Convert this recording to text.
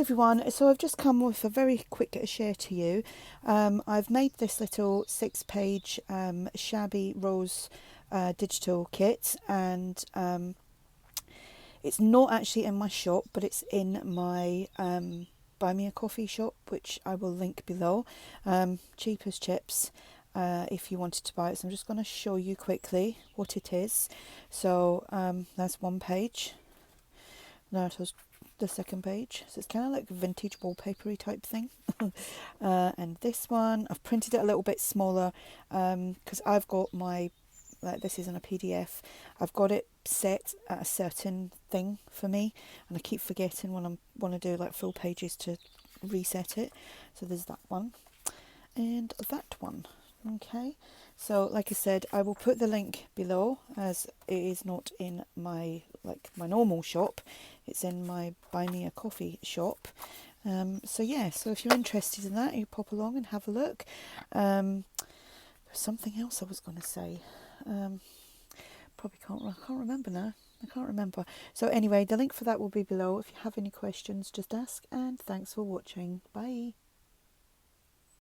everyone, so I've just come with a very quick share to you. I've made this little 6-page Shabby Rose digital kit, and it's not actually in my shop, but it's in my Buy Me a Coffee shop, which I will link below. Cheap as chips if you wanted to buy it. So I'm just going to show you quickly what it is. So that's one page. Now there's the second page. So it's kind of like vintage wallpapery type thing. And this one, I've printed it a little bit smaller because I've got my, this isn't a PDF, I've got it set at a certain thing for me, and I keep forgetting when I want to do like full pages to reset it. So there's that one and that one. Okay, so like I said, I will put the link below, as it is not in my my normal shop, it's in my Buy Me a Coffee shop. So yeah, so if you're interested in that, you pop along and have a look. There's something else I was going to say. I can't remember now. I can't remember. So anyway, the link for that will be below. If you have any questions, just ask, and thanks for watching. Bye.